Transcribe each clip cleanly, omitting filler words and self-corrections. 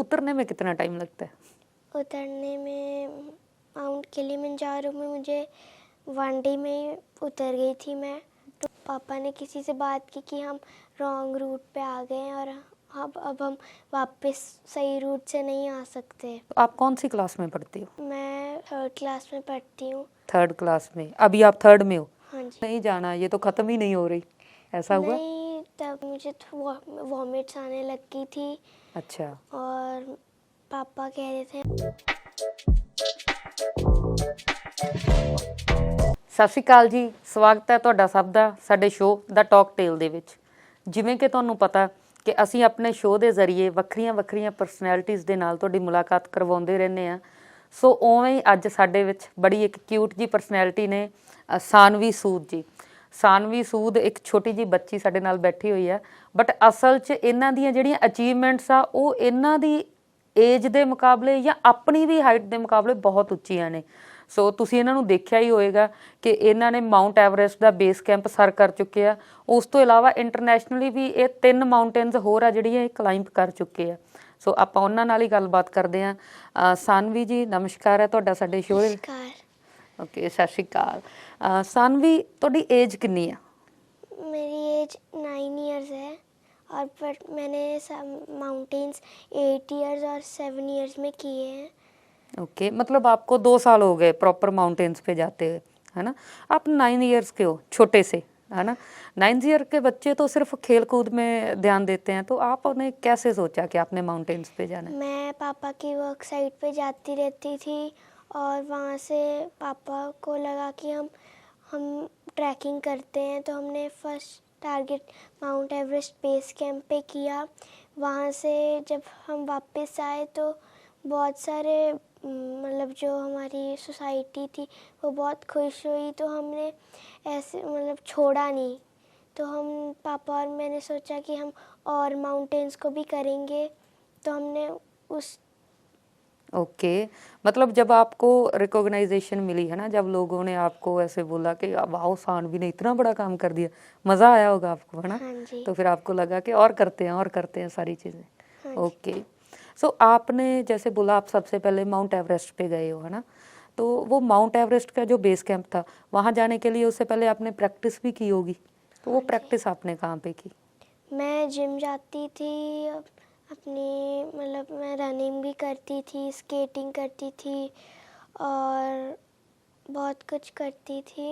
उतरने में कितना टाइम लगता है? उतरने में माउंट किलिमंजारो में मुझे 1 डे में उतर गई थी मैं। तो पापा ने किसी से बात की कि हम रॉन्ग रूट पे आ गए हैं और अब हम वापस सही रूट से नहीं आ सकते। तो आप कौन सी क्लास में पढ़ती हो? मैं 3rd क्लास में पढ़ती हूँ। 3rd क्लास में? अभी आप 3rd में हो? हाँ जी। नहीं जाना, ये तो खत्म ही नहीं हो रही, ऐसा हुआ? नहीं, तब मुझे वॉमिट्स आने लगी थी अच्छा। और पापा कह रहे थे। ਸਤਿ ਸ਼੍ਰੀ ਅਕਾਲ ਜੀ, ਸਵਾਗਤ ਹੈ ਤੁਹਾਡਾ ਸਭ ਦਾ ਸਾਡੇ ਸ਼ੋਅ ਦਾ ਟਾਕ ਟੇਲ ਦੇ ਵਿੱਚ। ਜਿਵੇਂ ਕਿ ਤੁਹਾਨੂੰ ਪਤਾ ਕਿ ਅਸੀਂ ਆਪਣੇ ਸ਼ੋਅ ਦੇ ਜ਼ਰੀਏ ਵੱਖਰੀਆਂ ਪਰਸਨੈਲਿਟੀਜ਼ ਦੇ ਨਾਲ ਤੁਹਾਡੀ ਮੁਲਾਕਾਤ ਕਰਵਾਉਂਦੇ ਰਹਿੰਦੇ ਹਾਂ। ਸੋ ਉਵੇਂ ਹੀ ਅੱਜ ਸਾਡੇ ਵਿੱਚ ਬੜੀ ਇੱਕ ਕਿਊਟ ਜੀ ਪਰਸਨੈਲਿਟੀ ਨੇ, ਸਾਨਵੀ ਸੂਦ ਜੀ। ਸਾਨਵੀ ਸੂਦ ਇੱਕ ਛੋਟੀ ਜੀ ਬੱਚੀ ਸਾਡੇ ਨਾਲ ਬੈਠੀ ਹੋਈ ਹੈ, ਬਟ ਅਸਲ 'ਚ ਇਹਨਾਂ ਦੀਆਂ ਜਿਹੜੀਆਂ ਅਚੀਵਮੈਂਟਸ ਆ ਉਹ ਇਹਨਾਂ ਦੀ ਏਜ ਦੇ ਮੁਕਾਬਲੇ ਜਾਂ ਆਪਣੀ ਵੀ ਹਾਈਟ ਦੇ ਮੁਕਾਬਲੇ ਬਹੁਤ ਉੱਚੀਆਂ ਨੇ। ਸੋ ਤੁਸੀਂ ਇਹਨਾਂ ਨੂੰ ਦੇਖਿਆ ਹੀ ਹੋਏਗਾ ਕਿ ਇਹਨਾਂ ਨੇ ਮਾਊਂਟ ਐਵਰੈਸਟ ਦਾ ਬੇਸ ਕੈਂਪ ਸਰ ਕਰ ਚੁੱਕੇ ਆ। ਉਸ ਤੋਂ ਇਲਾਵਾ ਇੰਟਰਨੈਸ਼ਨਲੀ ਵੀ ਇਹ 3 ਮਾਊਂਟੇਨਸ ਹੋਰ ਆ ਜਿਹੜੀਆਂ ਇਹ ਕਲਾਈਂਬ ਕਰ ਚੁੱਕੇ ਆ। ਸੋ ਆਪਾਂ ਉਹਨਾਂ ਨਾਲ ਹੀ ਗੱਲਬਾਤ ਕਰਦੇ ਹਾਂ। ਸਾਨਵੀ ਜੀ ਨਮਸਕਾਰ ਹੈ ਤੁਹਾਡਾ ਸਾਡੇ ਸ਼ੋਅ ਦੇ। ਓਕੇ, ਸਤਿ ਸ਼੍ਰੀ ਅਕਾਲ। ਸਾਨਵੀ, ਤੁਹਾਡੀ ਏਜ ਕਿੰਨੀ ਆ? मेरी एज 9 इयर्स है और पर मैंने माउंटेन्स 8 इयर्स और 7 इयर्स में किए हैं। ओके, मतलब आपको 2 साल हो गए प्रॉपर माउंटेन्स पे जाते हुए, है ना? आप 9 इयर्स के हो, छोटे से, है ना? 9 ईयर के बच्चे तो सिर्फ खेल कूद में ध्यान देते हैं, तो आपने कैसे सोचा कि आपने माउंटेन्स पे जाना है? मैं पापा की वर्क साइट पे जाती रहती थी और वहाँ से पापा को लगा कि हम ट्रैकिंग करते हैं, तो हमने first target mount Everest base camp पे किया। वहाँ से जब हम वापस आए तो बहुत सारे मतलब जो हमारी सोसाइटी थी वो बहुत खुश हुई, तो हमने ऐसे मतलब छोड़ा नहीं। तो हम पापा और मैंने सोचा कि हम और माउंटेन्स को भी करेंगे, तो हमने उस ओके, मतलब जब आपको रिकॉग्नाइजेशन मिली है ना, जब लोगों ने आपको ऐसे बोला कि वाओ सानवी ने इतना बड़ा काम कर दिया, मज़ा आया होगा आपको, है ना? हाँ जी। तो फिर आपको लगा कि और करते हैं सारी चीज़ें। हाँ ओके, सो आपने जैसे बोला आप सबसे पहले माउंट एवरेस्ट पे गए हो, है ना? तो वो माउंट एवरेस्ट का जो बेस कैंप था, वहाँ जाने के लिए उससे पहले आपने प्रैक्टिस भी की होगी, तो वो प्रैक्टिस आपने कहाँ पे की? मैं जिम जाती थी अपनी, मतलब मैं रनिंग भी करती थी, स्केटिंग करती थी और बहुत कुछ करती थी।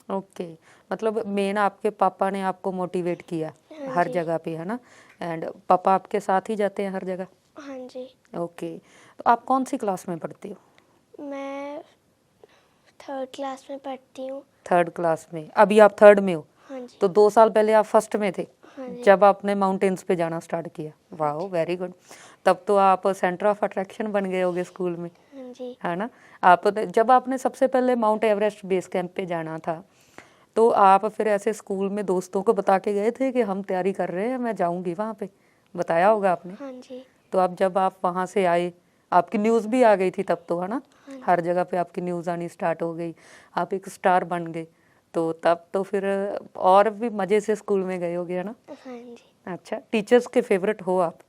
ओके, मतलब मेन आपके पापा ने आपको मोटिवेट किया हाँ हर जी। जगह पे, है ना? एंड पापा आपके साथ ही जाते हैं हर जगह? हाँ जी। ओके, तो आप कौन सी क्लास में पढ़ती हो? मैं 3rd क्लास में पढ़ती हूँ। 3rd क्लास में? अभी आप 3rd में हो? हाँ जी। तो 2 साल पहले आप 1st में थे हाँ जी। जब आपने माउंटेन्स पे जाना स्टार्ट किया? वाह, वेरी गुड। तब तो आप सेंटर ऑफ अट्रैक्शन बन गए होगे स्कूल में, हाँ जी। है ना? जब आपने सबसे पहले माउंट एवरेस्ट बेस कैंप पे जाना था, तो आप फिर ऐसे स्कूल में दोस्तों को बता के गए थे कि हम तैयारी कर रहे हैं, मैं जाऊंगी वहाँ पे? बताया होगा आपने। हाँ जी। तो जब आप वहाँ से आए, आपकी न्यूज़ भी आ गई थी तब तो, है ना? हर जगह पे आपकी न्यूज़ आनी स्टार्ट हो गई, आप एक स्टार बन गए, तो तब तो फिर और भी मज़े से स्कूल में गए होगे, है ना? हाँ जी। अच्छा, टीचर्स के फेवरेट हो आप?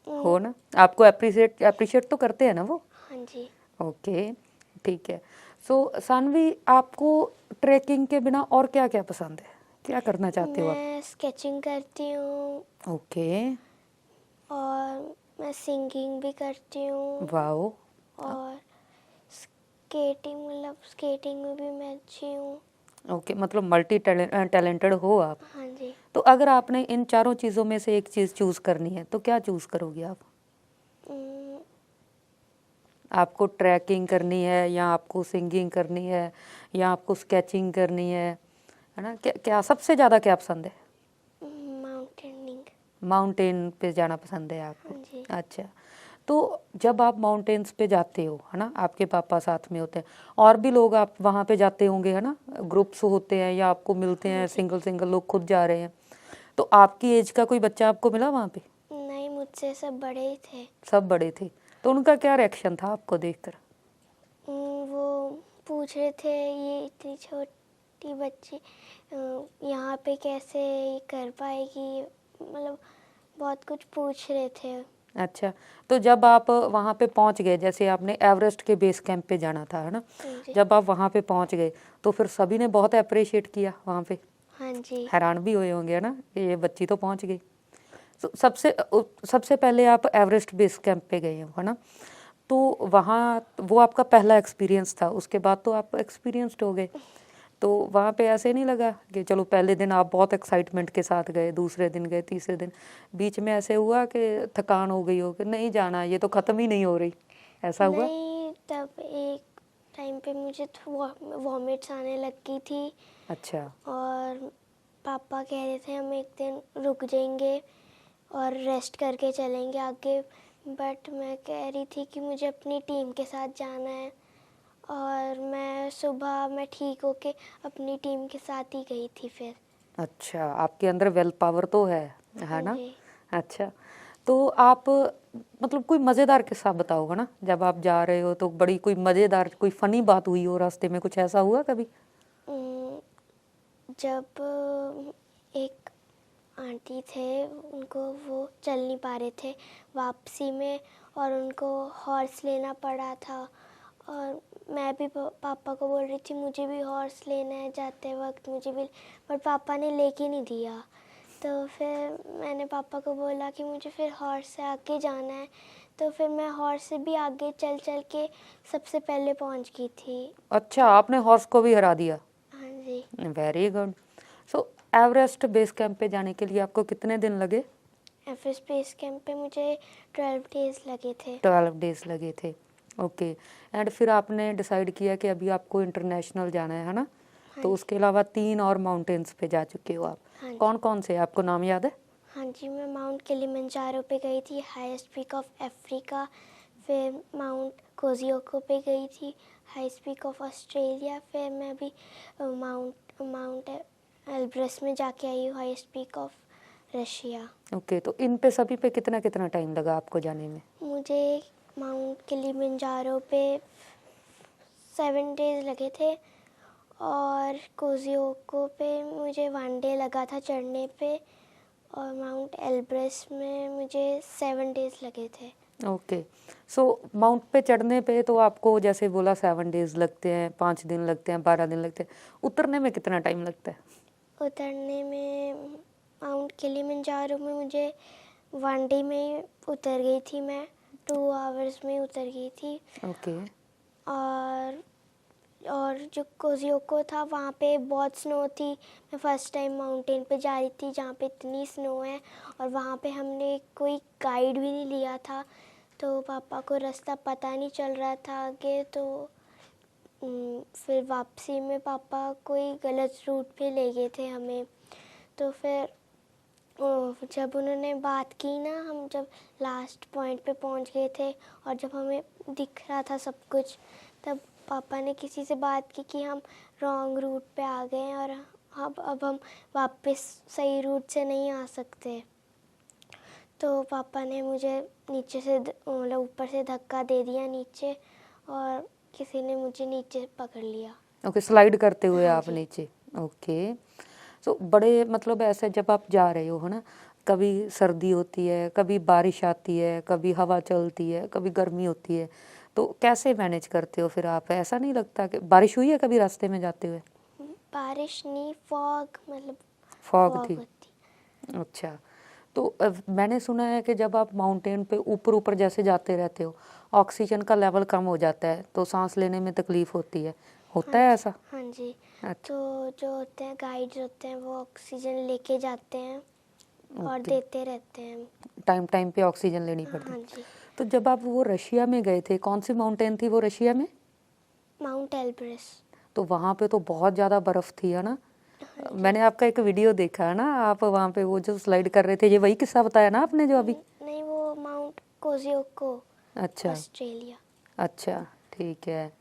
हो ना? आपको अप्रिशिएट तो करते हैं ना वो? हाँ जी। ओके, ठीक है। सो सानवी, आपको ट्रैकिंग के बिना और क्या क्या पसंद है, क्या करना चाहते हो आप? मैं स्केचिंग करती हूँ ओके, और मैं सिंगिंग भी करती हूँ वाओ, और स्केटिंग में भी मैं अच्छी हूँ। ओके, मतलब मल्टी टैलेंटेड हो आप। हाँ जी। तो अगर आपने इन चारों चीज़ों में से एक चीज़ चूज़ करनी है तो क्या चूज़ करोगे आप? उम, आपको ट्रैकिंग करनी है या आपको सिंगिंग करनी है या आपको स्केचिंग करनी है ना? क्या सबसे ज़्यादा क्या पसंद है? माउंटेनिंग। माउंटेन पे जाना पसंद है आपको? हाँ जी। अच्छा, तो जब आप माउंटेन्स पे जाते हो, है ना, आपके पापा साथ में होते हैं, और भी लोग आप वहाँ पे जाते होंगे, है ना? ग्रुप्स होते हैं या आपको मिलते हैं, सिंगल लोग खुद जा रहे हैं, तो आपकी एज का कोई बच्चा आपको मिला वहाँ पे? नहीं, मुझसे सब बड़े ही थे। सब बड़े थे, तो उनका क्या रिएक्शन था आपको देखकर? वो पूछ रहे थे ये इतनी छोटी बच्ची यहाँ पे कैसे ये कर पाएगी, मतलब बहुत कुछ पूछ रहे थे। अच्छा, तो जब आप वहाँ पे पहुँच गए, जैसे आपने एवरेस्ट के बेस कैंप पे जाना था, है ना? हाँ जी। जब आप वहाँ पे पहुँच गए तो फिर सभी ने बहुत अप्रिशिएट किया वहाँ पे, हाँ जी। हैरान भी हुए होंगे, है ना, कि ये बच्ची तो पहुँच गई। तो सबसे पहले आप एवरेस्ट बेस कैंप पे गए हो, है ना? तो वहाँ वो आपका पहला एक्सपीरियंस था, उसके बाद तो आप एक्सपीरियंस्ड हो गए। तो वहाँ पे ऐसे नहीं लगा कि चलो पहले दिन आप बहुत एक्साइटमेंट के साथ गए, दूसरे दिन गए, तीसरे दिन बीच में ऐसे हुआ कि थकान हो गई हो कि नहीं जाना, ये तो ख़त्म ही नहीं हो रही, ऐसा हुआ? नहीं, तब एक टाइम पे मुझे वॉमिट्स आने लग गई थी अच्छा। और पापा कह रहे थे हम एक दिन रुक जाएंगे और रेस्ट करके चलेंगे आगे, बट मैं कह रही थी कि मुझे अपनी टीम के साथ जाना है और मैं ठीक होके अपनी टीम के साथ ही गई थी फिर। अच्छा, आपके अंदर विल पावर तो है हाँ ना? जी। अच्छा, तो आप मतलब कोई मज़ेदार किस्सा बताओ, है ना? जब आप जा रहे हो तो बड़ी कोई मज़ेदार कोई फ़नी बात हुई हो रास्ते में, कुछ ऐसा हुआ कभी? अम, जब एक आंटी थे, उनको वो चल नहीं पा रहे थे वापसी में और उनको हॉर्स लेना पड़ा था और मैं भी पापा को बोल रही थी मुझे भी हॉर्स लेना है जाते वक्त, मुझे भी, पर पापा ने लेके नहीं दिया। तो फिर मैंने पापा को बोला कि मुझे फिर हॉर्स से आगे जाना है, तो फिर मैं हॉर्स से भी आगे चल चल के सबसे पहले पहुंच गई थी। अच्छा, आपने हॉर्स को भी हरा दिया। हाँ जी। Very good. So Everest base camp पे जाने के लिए आपको कितने दिन लगे? एफएस बेस कैंप पे मुझे 12 डेज लगे थे। 12 डेज लगे थे। ओके। एंड फिर आपने डिसाइड किया कि अभी आपको इंटरनेशनल जाना है ना? हाँ तो जी। उसके अलावा 3 और माउंटेन्स पे जा चुके हो आप। हाँ जी। कौन कौन से, आपको नाम याद है? हाँ जी, मैं माउंट किलिमंजारो पे गई थी, हाईएस्ट पीक ऑफ अफ्रीका। फिर माउंट कोजियोको पे गई थी, हाईएस्ट पीक ऑफ ऑस्ट्रेलिया। फिर मैं अभी माउंट एल्ब्रस में जाके आई हूँ, highest peak of Russia. Okay, तो इन पे सभी पे कितना कितना टाइम लगा आपको जाने में? मुझे माउंट किलिमंजारो पे 7 डेज लगे थे और कोजियोको पे मुझे 1 डे लगा था चढ़ने पे और माउंट एल्ब्रस में मुझे 7 डेज लगे थे। ओके। सो माउंट पे चढ़ने पे तो आपको जैसे बोला 7 डेज लगते हैं, 5 दिन लगते हैं, 12 दिन लगते हैं। उतरने में कितना टाइम लगता है? उतरने में माउंट किलिमंजारो में मुझे 1 डे में ही उतर गई थी मैं, 2 आवर्स में उतर गई थी। ओके। और जो कोजियोको था वहाँ पे बहुत स्नो थी। मैं फर्स्ट टाइम माउंटेन पे जा रही थी जहाँ पे इतनी स्नो है और वहाँ पे हमने कोई गाइड भी नहीं लिया था, तो पापा को रास्ता पता नहीं चल रहा था आगे। तो फिर वापसी में पापा कोई गलत रूट पे ले गए थे हमें। तो फिर जब उन्होंने बात की ना, हम जब लास्ट पॉइंट पे पहुंच गए थे और जब हमें दिख रहा था सब कुछ, तब पापा ने किसी से बात की कि हम रॉन्ग रूट पे आ गए हैं और अब हम वापस सही रूट से नहीं आ सकते। तो पापा ने मुझे नीचे से मतलब ऊपर से धक्का दे दिया नीचे और किसी ने मुझे नीचे पकड़ लिया। ओके, स्लाइड करते हुए हाँ आप जी। नीचे। ओके। सो बड़े मतलब ऐसे जब आप जा रहे हो, है ना, कभी सर्दी होती है, कभी बारिश आती है, कभी हवा चलती है, कभी गर्मी होती है, तो कैसे मैनेज करते हो फिर आप? ऐसा नहीं लगता कि बारिश हुई है कभी रास्ते में जाते हुए? बारिश नहीं, फॉग, मतलब फॉग फॉग थी। होती। अच्छा। तो मैंने सुना है कि जब आप माउंटेन पे ऊपर ऊपर जैसे जाते रहते हो, ऑक्सीजन का लेवल कम हो जाता है तो सांस लेने में तकलीफ होती है, होता हाँ है जी। ऐसा? हाँ जी। अच्छा। तो जो होते हैं गाइड्स होते हैं वो ऑक्सीजन लेके जाते हैं और ओके। देते रहते हैं। टाइम टाइम पे ऑक्सीजन लेनी पड़ती। हाँ जी। तो जब आप वो रशिया में गए थे, कौन सी माउंटेन थी वो रशिया में? Mount Elbrus. तो वहाँ पे तो बहुत ज़्यादा बर्फ़ थी, है ना? हाँ जी। मैंने आपका एक वीडियो देखा है ना, आप वहाँ पे वो जो स्लाइड कर रहे थे, ये वही किस्सा बताया ना आपने जो अभी? नहीं, वो माउंट कोजियोको, अच्छा। ऑस्ट्रेलिया। अच्छा, ठीक है।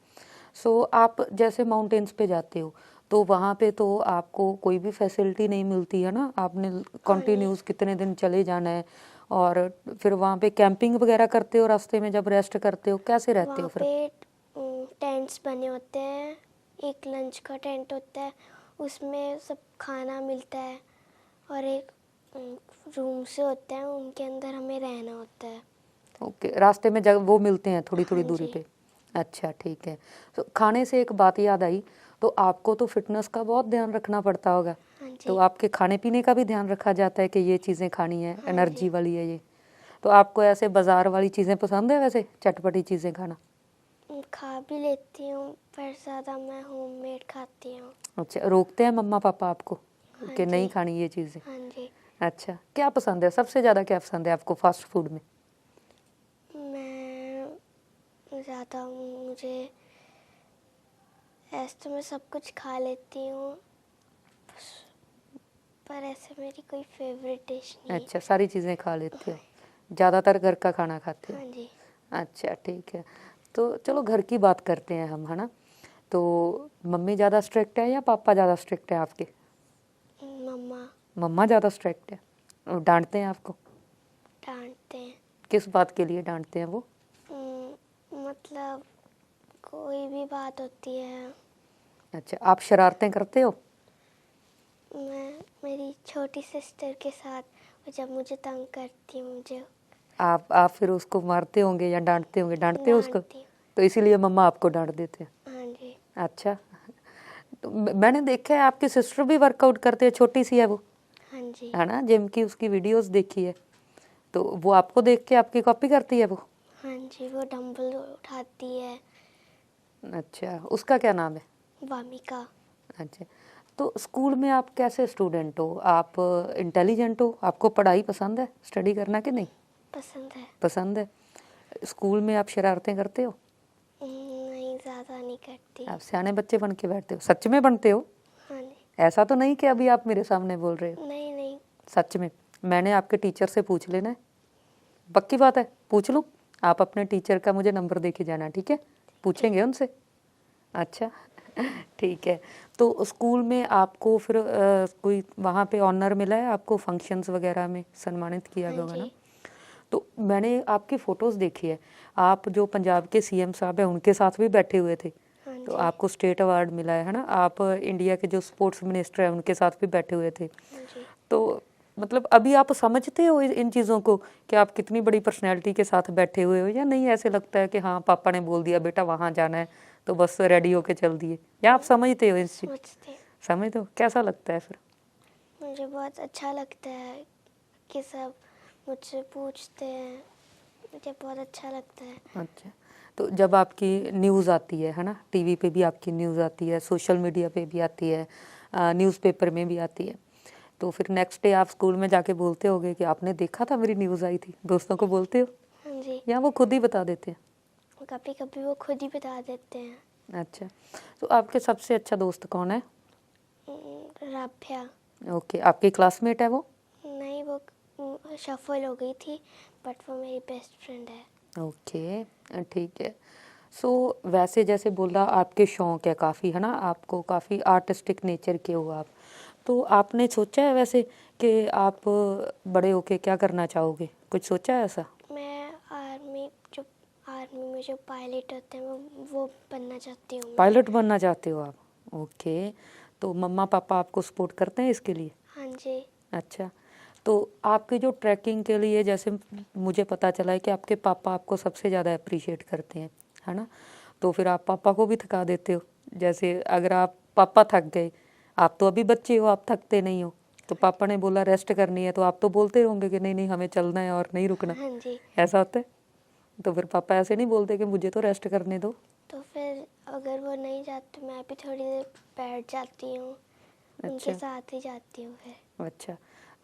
सो आप जैसे माउंटेन्स पे जाते हो तो वहाँ पे तो आपको कोई भी फैसिलिटी नहीं मिलती है ना, आपने हाँ जी। कंटिन्यूस कितने दिन चले जाना है, और फिर वहाँ पे कैंपिंग वगैरह करते हो रास्ते में, जब रेस्ट करते हो कैसे रहते हो वहाँ फिर? पे टेंट्स बने होते हैं, एक लंच का टेंट होता है, उसमें सब खाना मिलता है और एक रूम से होते हैं, उनके अंदर हमें रहना होता है। ओके, रास्ते में जब वो मिलते हैं थोड़ी थोड़ी हाँ दूरी जी। पे। अच्छा ठीक है। तो खाने से एक बात याद आई, तो आपको तो फिटनेस का बहुत ध्यान रखना पड़ता होगा, हाँ तो जी। आपके खाने पीने का भी ध्यान रखा जाता है कि ये चीज़ें खानी है, हाँ एनर्जी जी। वाली है ये। तो आपको ऐसे बाजार वाली चीज़ें पसंद है, वैसे चटपटी चीज़ें खाना? खा भी लेती हूँ पर ज़्यादा मैं होममेड खाती हूँ। अच्छा, रोकते हैं मम्मा पापा आपको हाँ कि जी। नहीं खानी ये चीज़ें? हाँ जी। अच्छा, क्या पसंद है, सबसे ज़्यादा क्या पसंद है आपको फास्ट फूड में? मैं ज़्यादा मुझे ऐसे तो मैं सब कुछ खा लेती हूँ पर ऐसे मेरी कोई फेवरेट डिश नहीं है। अच्छा, सारी चीज़ें खा लेते हो, ज़्यादातर घर का खाना खाते हो? हाँ जी। अच्छा ठीक है। तो चलो घर की बात करते हैं हम, है ना? तो मम्मी ज़्यादा स्ट्रिक्ट है या पापा ज़्यादा स्ट्रिक्ट है आपके? मम्मा मम्मा ज़्यादा स्ट्रिक्ट है और डांटते हैं आपको? डांटते हैं। किस बात के लिए डांटते हैं वो? मतलब कोई भी बात होती है। अच्छा, आप शरारतें करते हो? मैं मेरी छोटी सिस्टर के साथ वो जब मुझे तंग करती है मुझे आप फिर उसको मारते होंगे या डांटते होंगे? डांटते हो उसको? डांटती हूँ। तो इसीलिए मम्मा आपको डांट देते हैं। हाँ जी। अच्छा। तो मैंने देखा है आपकी सिस्टर भी वर्कआउट करती है, छोटी सी है वो, हाँ जी। है ना? जिम की उसकी वीडियोस देखी है, तो वो आपको देख के आपकी कॉपी करती है वो? हाँ जी, वो डंबल उठाती है। अच्छा, उसका क्या नाम है? वामिका। अच्छा, तो स्कूल में आप कैसे स्टूडेंट हो? आप इंटेलिजेंट हो? आपको पढ़ाई पसंद है, स्टडी करना कि नहीं पसंद है। पसंद है? स्कूल में आप शरारतें करते हो? नहीं, ज़्यादा नहीं करती। आप सियाने बच्चे बन के बैठते हो? सच में बनते हो? हाँ जी। ऐसा तो नहीं कि अभी आप मेरे सामने बोल रहे हो? नहीं नहीं। सच में? मैंने आपके टीचर से पूछ लेना है, पक्की बात है, पूछ लूँ? आप अपने टीचर का मुझे नंबर दे के जाना, ठीक है? पूछेंगे उनसे। अच्छा ठीक है। तो स्कूल में आपको फिर कोई वहाँ पे ऑनर मिला है आपको, फंक्शंस वगैरह में सम्मानित किया हाँ गया होगा जी। ना? तो मैंने आपकी फ़ोटोज़ देखी है, आप जो पंजाब के सीएम साहब हैं उनके साथ भी बैठे हुए थे, हाँ तो जी। आपको स्टेट अवार्ड मिला है ना? आप इंडिया के जो स्पोर्ट्स मिनिस्टर हैं उनके साथ भी बैठे हुए थे। हाँ जी। तो मतलब अभी आप समझते हो इन चीज़ों को कि आप कितनी बड़ी पर्सनैलिटी के साथ बैठे हुए हो, या नहीं ऐसे लगता है कि हाँ पापा ने बोल दिया बेटा वहाँ जाना है तो बस रेडी होके चल दिए, या आप समझते हो इस चीज़? समझते हैं। समझते हो, कैसा लगता है फिर? मुझे बहुत अच्छा लगता है कि सब मुझसे पूछते हैं। मुझे बहुत अच्छा लगता है। अच्छा, तो जब आपकी न्यूज़ आती है ना, टीवी पे भी आपकी न्यूज़ आती है, सोशल मीडिया पे भी आती है, न्यूज़पेपर में भी आती है, तो फिर नेक्स्ट डे आप स्कूल में जाके बोलते होगे कि आपने देखा था मेरी न्यूज़ आई थी, दोस्तों को बोलते हो, हाँ जी। या वो खुद ही बता देते हैं? कभी कभी वो खुद ही बता देते हैं। अच्छा, तो आपके सबसे अच्छा दोस्त कौन है? राभ्या। ओके, आपकी क्लासमेट है वो? नहीं, वो शफल हो गई थी बट वो मेरी बेस्ट फ्रेंड है। ओके ठीक है। सो वैसे जैसे बोला आपके शौक है काफ़ी, है ना? आपको काफ़ी आर्टिस्टिक नेचर के हो आप, तो आपने सोचा है वैसे कि आप बड़े होके क्या करना चाहोगे? कुछ सोचा है ऐसा? मैं आर्मी में जो पायलट होते हैं वो बनना चाहती हूँ मैं। पायलट बनना चाहते हो आप? ओके, तो मम्मा पापा आपको सपोर्ट करते हैं इसके लिए? हाँ जी। अच्छा, तो आपके जो ट्रैकिंग के लिए, जैसे मुझे पता चला है कि आपके पापा आपको सबसे ज़्यादा अप्रिशिएट करते हैं, है ना? तो फिर आप पापा को भी थका देते हो, जैसे अगर आप पापा थक गए, आप तो अभी बच्चे हो, आप थकते नहीं हो, तो पापा ने बोला रेस्ट करनी है तो आप तो बोलते होंगे कि नहीं नहीं हमें चलना है और नहीं रुकना, हाँ जी। ऐसा होता है? तो फिर पापा ऐसे नहीं बोलते कि मुझे तो रेस्ट करने दो? तो फिर अगर वो नहीं जाते मैं भी थोड़ी देर बैठ जाती हूँ। उनके अच्छा साथ ही जाती हूँ फिर। अच्छा,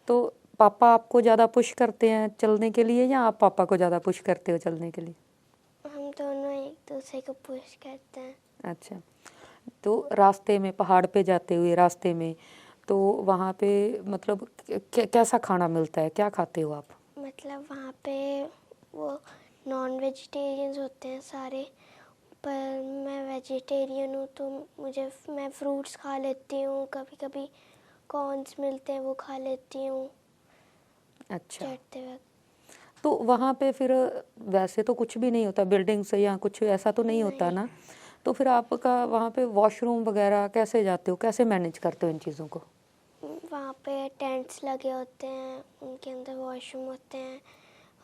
तो पापा आपको ज़्यादा पुश करते हैं चलने के लिए या आप पापा को ज़्यादा पुश करते हो चलने के लिए? हम दोनों एक दूसरे को पुश करते हैं। अच्छा, तो रास्ते में, पहाड़ पे जाते हुए रास्ते में, तो वहाँ पे मतलब कैसा खाना मिलता है, क्या खाते हो आप? मतलब वहाँ पे वो नॉन वेजिटेरियंस होते हैं सारे, पर मैं वेजिटेरियन हूँ तो मैं फ्रूट्स खा लेती हूँ। कभी कभी कॉर्न्स मिलते हैं वो खा लेती हूँ अच्छा, चढ़ते वक्त। तो वहाँ पे फिर वैसे तो कुछ भी नहीं होता, बिल्डिंग्स या कुछ ऐसा तो नहीं होता नहीं, ना? तो फिर आपका वहाँ पे वॉशरूम वगैरह कैसे जाते हो, कैसे मैनेज करते हो इन चीज़ों को? वहाँ पे टेंट्स लगे होते हैं, उनके अंदर वॉशरूम होते हैं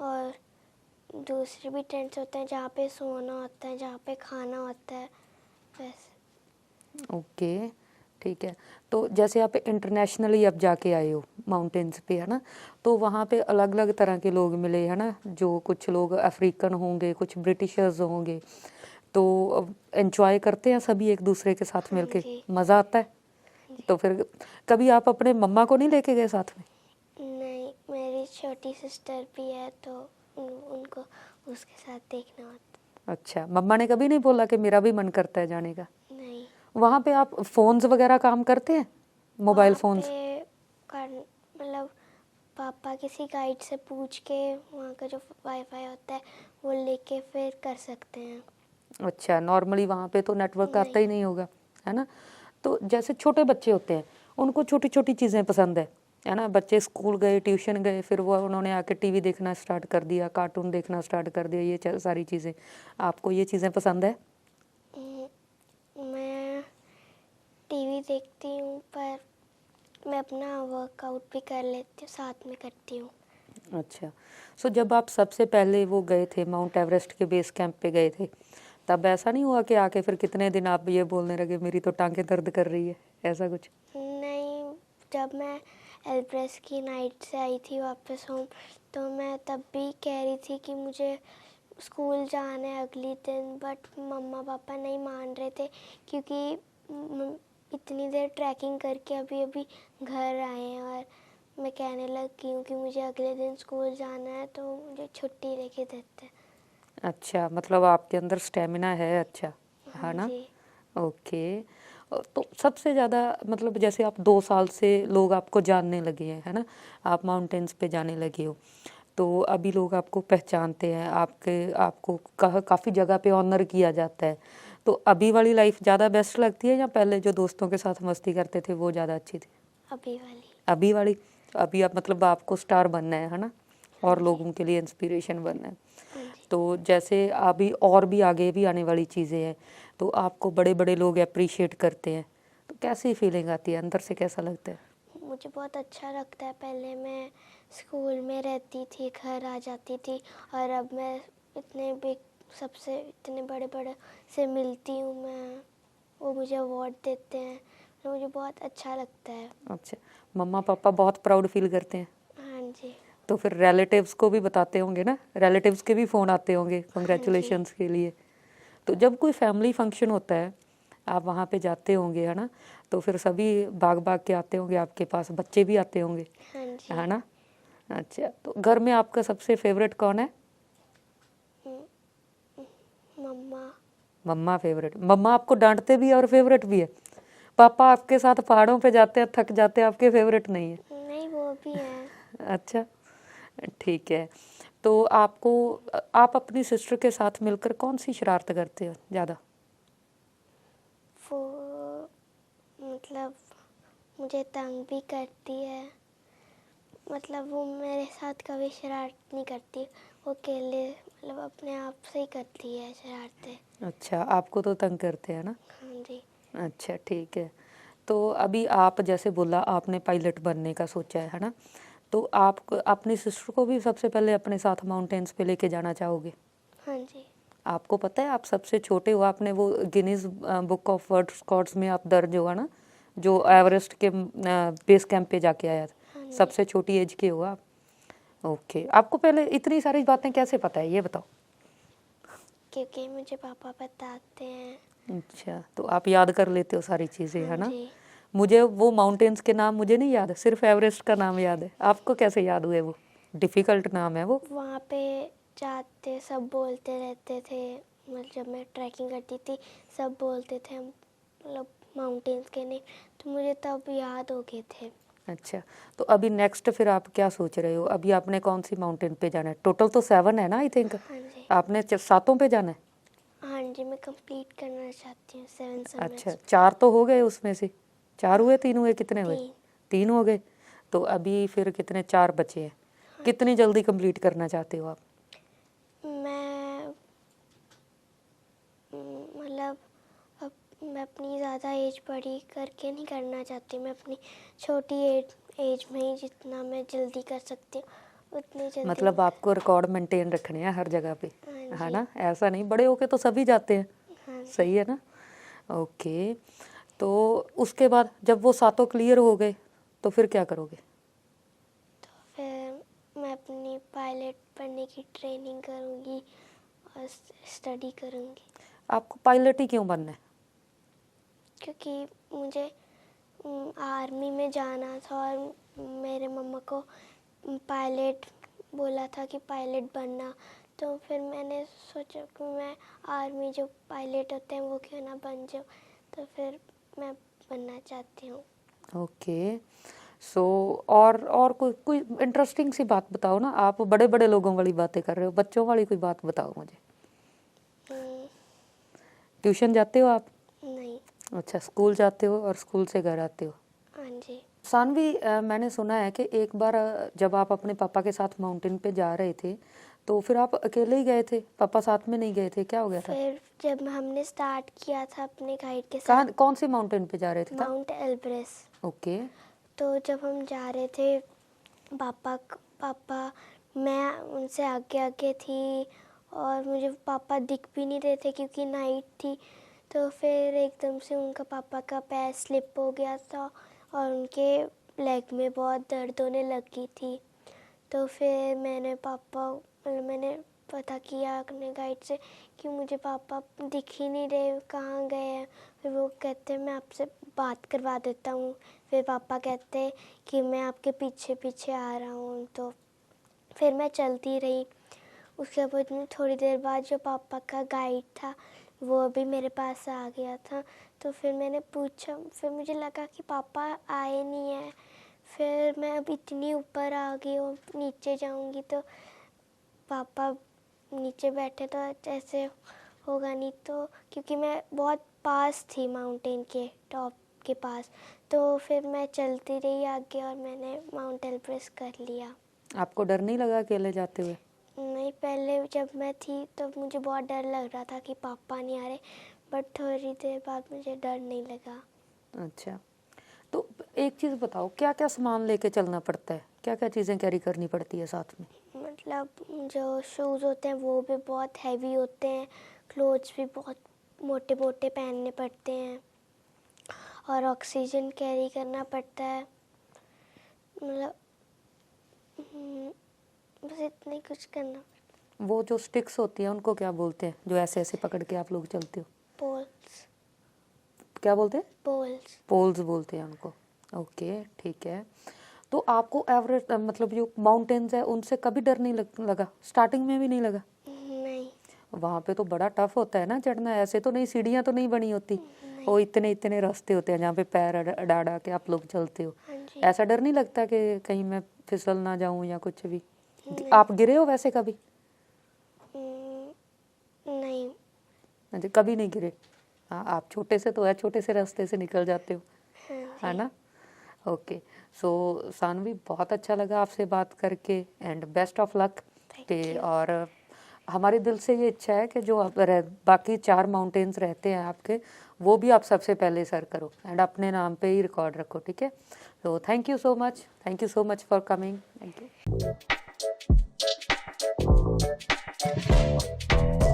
और दूसरे भी टेंट्स होते हैं जहाँ पे सोना होता है, जहाँ पे खाना होता है, वैसे। ओके, ठीक है। तो जैसे आप इंटरनेशनली अब जाके आए हो माउंटेन्स पे, है ना, तो वहाँ पे अलग अलग तरह के लोग मिले, है ना, जो कुछ लोग अफ्रीकन होंगे, कुछ ब्रिटिशर्स होंगे, तो एंजॉय करते हैं सभी एक दूसरे के साथ हाँ मिलके, जी। मज़ा आता है। तो फिर कभी आप अपने मम्मा को नहीं लेके गए साथ में? नहीं, मेरी छोटी सिस्टर भी है तो उनको उसके साथ देखना होता। अच्छा, मम्मा ने कभी नहीं बोला कि मेरा भी मन करता है जाने का? नहीं, वहाँ पे आप फोन्स वगैरह काम करते हैं, मोबाइल वहाँ फोन्स? पे मतलब पापा किसी गाइड से पूछ के वहाँ का जो वाईफाई होता है वो लेके फिर कर सकते हैं। अच्छा, नॉर्मली वहाँ पे तो नेटवर्क आता नहीं। ही नहीं होगा, है ना। तो जैसे छोटे बच्चे होते हैं, उनको छोटी छोटी चीज़ें पसंद है ना, बच्चे स्कूल गए, ट्यूशन गए, फिर वो उन्होंने आके टीवी देखना स्टार्ट कर दिया, कार्टून देखना स्टार्ट कर दिया, ये सारी चीज़ें, आपको ये चीज़ें पसंद है? मैं टीवी देखती हूँ पर मैं अपना वर्कआउट भी कर लेती हूँ, साथ में करती हूँ। अच्छा, सो जब आप सबसे पहले वो गए थे माउंट एवरेस्ट के बेस कैंप पे गए थे, तब ऐसा नहीं हुआ कि आके फिर कितने दिन आप ये बोलने लगे मेरी तो टांगें दर्द कर रही है, ऐसा कुछ? नहीं, जब मैं एल्ब्रेस की नाइट से आई थी वापस होम, तो मैं तब भी कह रही थी कि मुझे स्कूल जाना है अगली दिन, बट मम्मा पापा नहीं मान रहे थे क्योंकि इतनी देर ट्रैकिंग करके अभी अभी घर आए हैं और मैं कहने लगी हूँ कि मुझे अगले दिन स्कूल जाना है तो मुझे छुट्टी लेके देते हैं। अच्छा, मतलब आपके अंदर स्टेमिना है, अच्छा, हाँ है ना। जी। ओके, तो सबसे ज़्यादा मतलब जैसे आप 2 साल से लोग आपको जानने लगे हैं, है ना, आप माउंटेन्स पे जाने लगे हो, तो अभी लोग आपको पहचानते हैं, आपको काफ़ी जगह पे ऑनर किया जाता है, तो अभी वाली लाइफ ज़्यादा बेस्ट लगती है या पहले जो दोस्तों के साथ मस्ती करते थे वो ज़्यादा अच्छी थी? अभी वाली। अभी वाली। अभी आप मतलब आपको स्टार बनना है ना, हाँ और जी। लोगों के लिए इंस्पिरेशन बनना है। हाँ जी। तो जैसे अभी और भी आगे भी आने वाली चीज़ें हैं, तो आपको बड़े बड़े लोग अप्रिशिएट करते हैं, तो कैसी फीलिंग आती है अंदर से, कैसा लगता है? मुझे बहुत अच्छा लगता है। पहले मैं स्कूल में रहती थी, घर आ जाती थी, और अब मैं इतने बिग सबसे इतने बड़े बड़े से मिलती हूँ मैं, वो मुझे अवार्ड देते हैं, तो मुझे बहुत अच्छा लगता है। अच्छा, मम्मा पापा बहुत प्राउड फील करते हैं? हाँ जी। तो फिर रिलेटिव्स को भी बताते होंगे ना, रिलेटिव्स के भी फ़ोन आते होंगे हाँ जी। कंग्रेचुलेशंस के लिए? तो जब कोई फैमिली फंक्शन होता है, आप वहाँ पे जाते होंगे, है ना, तो फिर सभी भाग भाग के आते होंगे आपके पास, बच्चे भी आते होंगे, हाँ जी। है ना। अच्छा, तो घर में आपका सबसे फेवरेट कौन है? मम्मा। मम्मा फेवरेट? मम्मा आपको डांटते भी है और फेवरेट भी है? पापा आपके साथ पहाड़ों पे जाते हैं, थक जाते हैं, आपके फेवरेट नहीं है? नहीं, वो भी है। अच्छा, ठीक है। तो आप अपनी सिस्टर के साथ मिलकर कौन सी शरारत करते हो ज़्यादा? वो मतलब मुझे तंग भी करती है, मतलब वो मेरे साथ कभी शरारत नहीं करती, वो अकेले मतलब अपने आप से ही करती है शरारतें। अच्छा, आपको तो तंग करते हैं ना। हाँ जी। अच्छा, ठीक है। तो अभी आप जैसे बोला आपने पायलट बनने का सोचा है ना, तो आप अपनी सिस्टर को भी सबसे पहले अपने साथ माउंटेन्स पे लेके जाना चाहोगे? हाँ जी। आपको पता है आप सबसे छोटे हो, आपने वो Guinness book of world records में आप दर्ज होगा ना, जो हाँ जी। एवरेस्ट के बेस कैंप पे जाके आया था, हाँ जी। सबसे छोटी एज के हो आप। ओके, आपको पहले इतनी सारी बातें कैसे पता है, ये बताओ? क्योंकि मुझे पापा बताते हैं। अच्छा, तो आप याद कर लेते हो सारी चीज़ें, हाँ है ना। जी। मुझे वो माउंटेन्स के नाम मुझे नहीं याद है, सिर्फ एवरेस्ट का नाम याद है, आपको कैसे याद हुए? वो डिफ़िकल्ट नाम है वो। वहाँ पे जाते सब बोलते रहते थे, मतलब जब मैं ट्रैकिंग करती थी सब बोलते थे मतलब माउंटेन्स के नेम, तो मुझे तब याद हो गए थे। अच्छा, तो अभी नेक्स्ट फिर आप क्या सोच रहे हो? अभी आपने कौन सी माउंटेन पे जाना है? टोटल तो 7 है ना, आई थिंक। हाँ जी। आपने सातों पे जाना है? हाँ जी, मैं कंप्लीट करना चाहती हूँ 7 अच्छा, समिट्स। 4 तो हो गए उसमें से? 4 हुए, 3 हुए, कितने हुए? 3। 3 हो गए। तो अभी फिर कितने, 4 बचे हैं? हाँ कितनी जी। जल्दी कंप्लीट करना चाहते हो आप? मैं मतलब अब मैं अपनी ज़्यादा एज बड़ी करके नहीं करना चाहती, मैं अपनी छोटी एज में ही जितना मैं जल्दी कर सकती हूँ उतनी जल्दी मतलब आपको रिकॉर्ड मेंटेन रखने हैं हर जगह पे, हाँ है जी। ना? ऐसा नहीं, बड़े होके तो सभी जाते हैं, हाँ जी। सही है ना? ओके, तो उसके बाद जब वो सातों क्लियर हो गए तो फिर क्या करोगे? फिर मैं अपनी पायलट बनने की ट्रेनिंग करूँगी और स्टडी करूँगी, आपको पायलट ही क्यों बनना है? क्योंकि मुझे आर्मी में जाना था और मेरे मम्मा को पायलट बोला था कि पायलट बनना, तो फिर मैंने सोचा कि मैं आर्मी जो पायलट होते हैं वो क्यों ना बन जाऊँ, तो फिर मैं बनना चाहती हूँ। ओके, सो और कोई कोई इंटरेस्टिंग सी बात बताओ ना। आप बड़े बड़े लोगों वाली बातें कर रहे हो, बच्चों वाली कोई बात बताओ मुझे। हम्म, ट्यूशन जाते हो आप? नहीं। अच्छा, स्कूल जाते हो और स्कूल से घर आते हो। हाँ जी। सानवी, मैंने सुना है कि एक बार जब आप अपने पापा के साथ माउंटेन पे जा रहे थे तो फिर आप अकेले ही गए थे, पापा साथ में नहीं गए थे, क्या हो गया था? फिर जब हमने स्टार्ट किया था अपने गाइड के कहाँ, साथ, कौन सी माउंटेन पे जा रहे थे तब? माउंट एल्ब्रेस, ओके, तो जब हम जा रहे थे पापा मैं उनसे आगे आगे थी और मुझे पापा दिख भी नहीं रहे थे क्योंकि नाइट थी, तो फिर एकदम से उनका पापा का पैर स्लिप हो गया था और उनके लेग में बहुत दर्द होने लगी थी। तो फिर मैंने पता किया अपने गाइड से कि मुझे पापा दिख ही नहीं रहे, कहाँ गए हैं। फिर वो कहते मैं आपसे बात करवा देता हूँ। फिर पापा कहते कि मैं आपके पीछे पीछे आ रहा हूँ, तो फिर मैं चलती रही। उसके बाद में थोड़ी देर बाद जो पापा का गाइड था वो भी मेरे पास आ गया था, तो फिर मैंने पूछा, फिर मुझे लगा कि पापा आए नहीं हैं। फिर मैं अब इतनी ऊपर आ गई हूँ, नीचे जाऊँगी तो पापा नीचे बैठे तो ऐसे होगा नहीं, तो क्योंकि मैं बहुत पास थी माउंटेन के टॉप के पास, तो फिर मैं चलती रही आगे और मैंने माउंट एल्ब्रेस कर लिया। आपको डर नहीं लगा अकेले जाते हुए? नहीं, पहले जब मैं थी तो मुझे बहुत डर लग रहा था कि पापा नहीं आ रहे, बट थोड़ी देर बाद मुझे डर नहीं लगा। अच्छा, तो एक चीज़ बताओ, क्या क्या सामान लेके चलना पड़ता है, क्या क्या चीज़ें कैरी करनी पड़ती है साथ में? मतलब जो शूज़ होते हैं वो भी बहुत हैवी होते हैं, क्लोथ्स भी बहुत मोटे मोटे पहनने पड़ते हैं और ऑक्सीजन कैरी करना पड़ता है। मतलब बस इतने कुछ करना। वो जो स्टिक्स होती हैं उनको क्या बोलते हैं, जो ऐसे ऐसे पकड़ के आप लोग चलते हो? पोल्स। क्या बोलते हैं? पोल्स। पोल्स बोलते हैं उनको। ओके, ठीक है। तो आपको एवरेस्ट मतलब जो माउंटेन्स है उनसे कभी डर नहीं लगा? स्टार्टिंग में भी नहीं लगा? नहीं। वहाँ पे तो बड़ा टफ होता है ना चढ़ना, ऐसे तो नहीं, सीढ़ियाँ तो नहीं बनी होती, नहीं। वो इतने इतने रास्ते होते हैं जहाँ पे पैर अड़ा अड़ा के आप लोग चलते हो। हाँ जी। ऐसा डर नहीं लगता कि कहीं मैं फिसल ना जाऊँ या कुछ भी? नहीं। आप गिरे हो वैसे कभी? नहीं। अच्छा, कभी नहीं गिरे। हाँ, आप छोटे से तो है, छोटे से रास्ते से निकल जाते हो, हाँ है जी। ना? ओके, सो सानवी, बहुत अच्छा लगा आपसे बात करके and best of luck. Thank you. और हमारे दिल से ये इच्छा है कि जो आप बाकी 4 माउंटेन्स रहते हैं आपके, वो भी आप सबसे पहले सर करो एंड अपने नाम पे ही रिकॉर्ड रखो, ठीक है? तो thank you so much for coming. Thank you.